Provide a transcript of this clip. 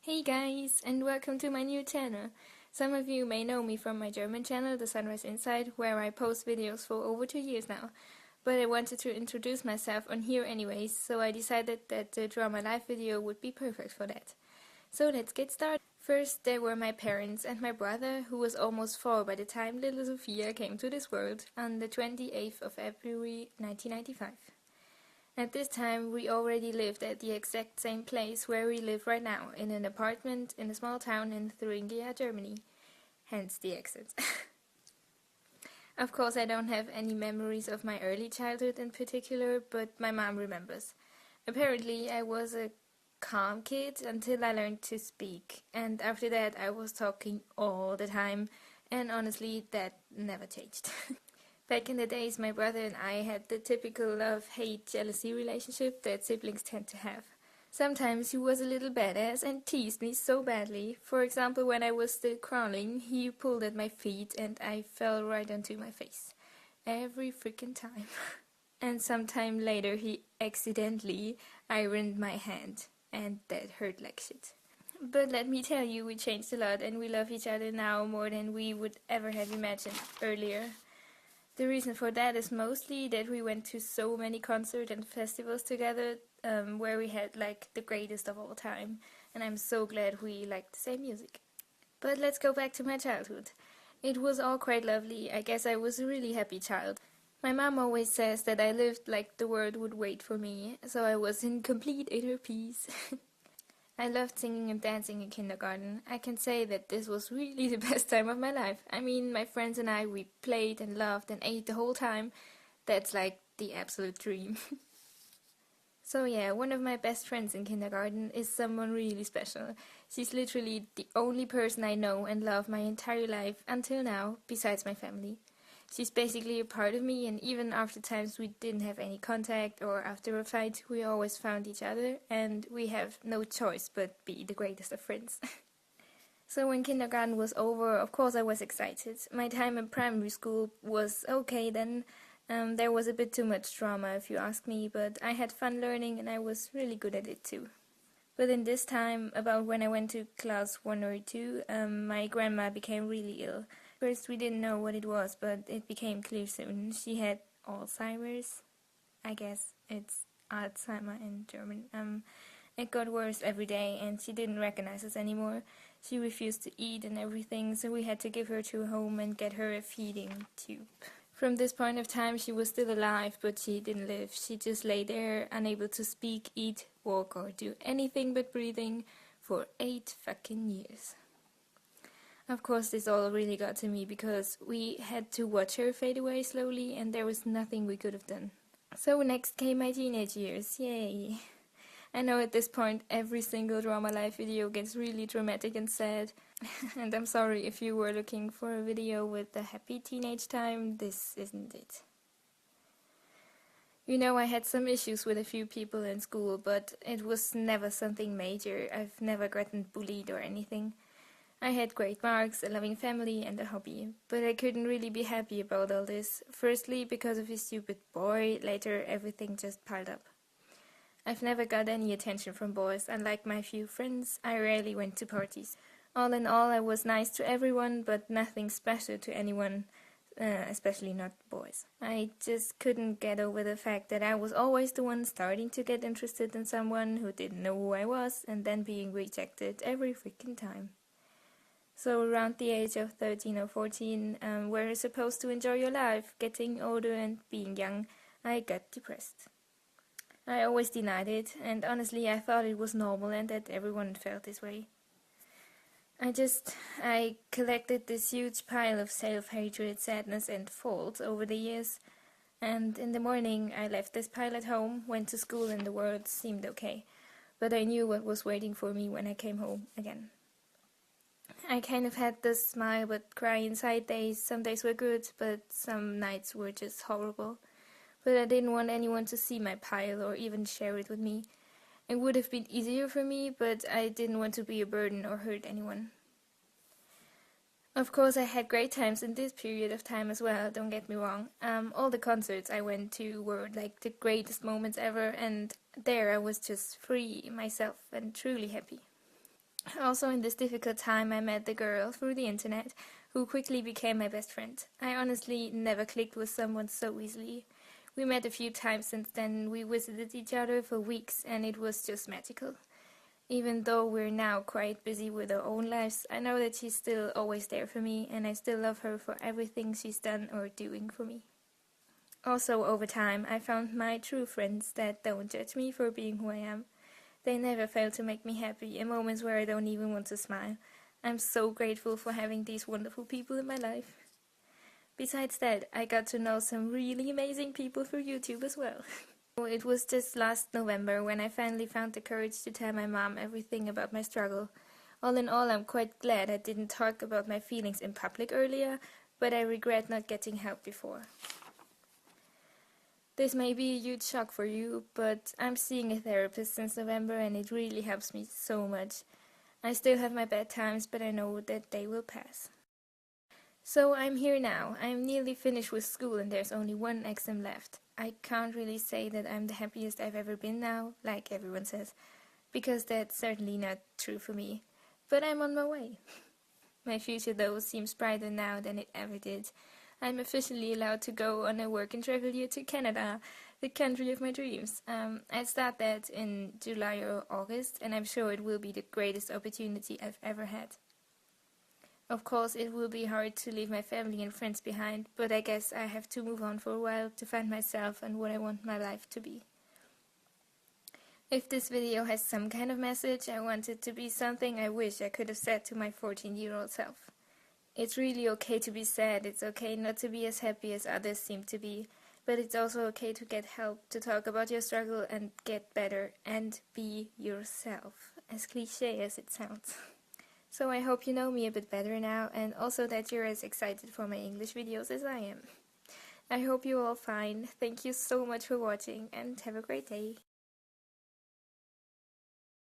Hey guys, and welcome to my new channel. Some of you may know me from my German channel, The Sunrise Inside, where I post videos for over 2 years now. But I wanted to introduce myself on here anyways, so I decided that the Draw My Life video would be perfect for that. So let's get started. First, there were my parents and my brother, who was almost 4 by the time little Sophia came to this world on the 28th of February 1995. At this time, we already lived at the exact same place where we live right now, in an apartment in a small town in Thuringia, Germany. Hence the accent. Of course, I don't have any memories of my early childhood in particular, but my mom remembers. Apparently, I was a calm kid until I learned to speak, and after that I was talking all the time, and honestly, that never changed. Back in the days, my brother and I had the typical love-hate jealousy relationship that siblings tend to have. Sometimes he was a little badass and teased me so badly. For example, when I was still crawling, he pulled at my feet and I fell right onto my face. Every freaking time. And sometime later he accidentally ironed my hand, and that hurt like shit. But let me tell you, we changed a lot and we love each other now more than we would ever have imagined earlier. The reason for that is mostly that we went to so many concerts and festivals together, where we had like the greatest of all time, and I'm so glad we liked the same music. But let's go back to my childhood. It was all quite lovely. I guess I was a really happy child. My mom always says that I lived like the world would wait for me, so I was in complete inner peace. I loved singing and dancing in kindergarten. I can say that this was really the best time of my life. I mean, my friends and I, we played and loved and ate the whole time. That's like the absolute dream. So yeah, one of my best friends in kindergarten is someone really special. She's literally the only person I know and love my entire life until now, besides my family. She's basically a part of me, and even after times we didn't have any contact or after a fight, we always found each other, and we have no choice but be the greatest of friends. So when kindergarten was over, of course I was excited. My time in primary school was okay then. There was a bit too much drama if you ask me, but I had fun learning and I was really good at it too. But in this time, about when I went to class 1 or 2, my grandma became really ill. First we didn't know what it was, but it became clear soon. She had Alzheimer's. I guess it's Alzheimer in German. It got worse every day and she didn't recognize us anymore. She refused to eat and everything, so we had to give her to a home and get her a feeding tube. From this point of time she was still alive, but she didn't live. She just lay there, unable to speak, eat, walk or do anything but breathing for 8 fucking years. Of course, this all really got to me because we had to watch her fade away slowly and there was nothing we could have done. So next came my teenage years, yay! I know at this point every single Draw My Life video gets really dramatic and sad, and I'm sorry if you were looking for a video with a happy teenage time, this isn't it. You know, I had some issues with a few people in school, but it was never something major. I've never gotten bullied or anything. I had great marks, a loving family and a hobby, but I couldn't really be happy about all this. Firstly, because of his stupid boy, later everything just piled up. I've never got any attention from boys. Unlike my few friends, I rarely went to parties. All in all, I was nice to everyone, but nothing special to anyone, especially not boys. I just couldn't get over the fact that I was always the one starting to get interested in someone who didn't know who I was, and then being rejected every freaking time. So around the age of 13 or 14, where you're supposed to enjoy your life, getting older and being young, I got depressed. I always denied it, and honestly I thought it was normal and that everyone felt this way. I collected this huge pile of self-hatred, sadness and fault over the years, and in the morning I left this pile at home, went to school and the world seemed okay, but I knew what was waiting for me when I came home again. I kind of had this smile but cry inside days. Some days were good, but some nights were just horrible. But I didn't want anyone to see my pile or even share it with me. It would have been easier for me, but I didn't want to be a burden or hurt anyone. Of course, I had great times in this period of time as well, don't get me wrong. All the concerts I went to were like the greatest moments ever, and there I was just free, myself, and truly happy. Also, in this difficult time, I met the girl through the internet, who quickly became my best friend. I honestly never clicked with someone so easily. We met a few times since then, we visited each other for weeks, and it was just magical. Even though we're now quite busy with our own lives, I know that she's still always there for me, and I still love her for everything she's done or doing for me. Also, over time, I found my true friends that don't judge me for being who I am. They never fail to make me happy in moments where I don't even want to smile. I'm so grateful for having these wonderful people in my life. Besides that, I got to know some really amazing people through YouTube as well. It was just last November when I finally found the courage to tell my mom everything about my struggle. All in all, I'm quite glad I didn't talk about my feelings in public earlier, but I regret not getting help before. This may be a huge shock for you, but I'm seeing a therapist since November and it really helps me so much. I still have my bad times, but I know that they will pass. So I'm here now. I'm nearly finished with school and there's only one exam left. I can't really say that I'm the happiest I've ever been now, like everyone says, because that's certainly not true for me. But I'm on my way. My future though seems brighter now than it ever did. I'm officially allowed to go on a work and travel year to Canada, the country of my dreams. I start that in July or August, and I'm sure it will be the greatest opportunity I've ever had. Of course, it will be hard to leave my family and friends behind, but I guess I have to move on for a while to find myself and what I want my life to be. If this video has some kind of message, I want it to be something I wish I could have said to my 14-year-old self. It's really okay to be sad, it's okay not to be as happy as others seem to be, but it's also okay to get help, to talk about your struggle and get better and be yourself, as cliche as it sounds. So I hope you know me a bit better now, and also that you're as excited for my English videos as I am. I hope you're all fine, thank you so much for watching, and have a great day.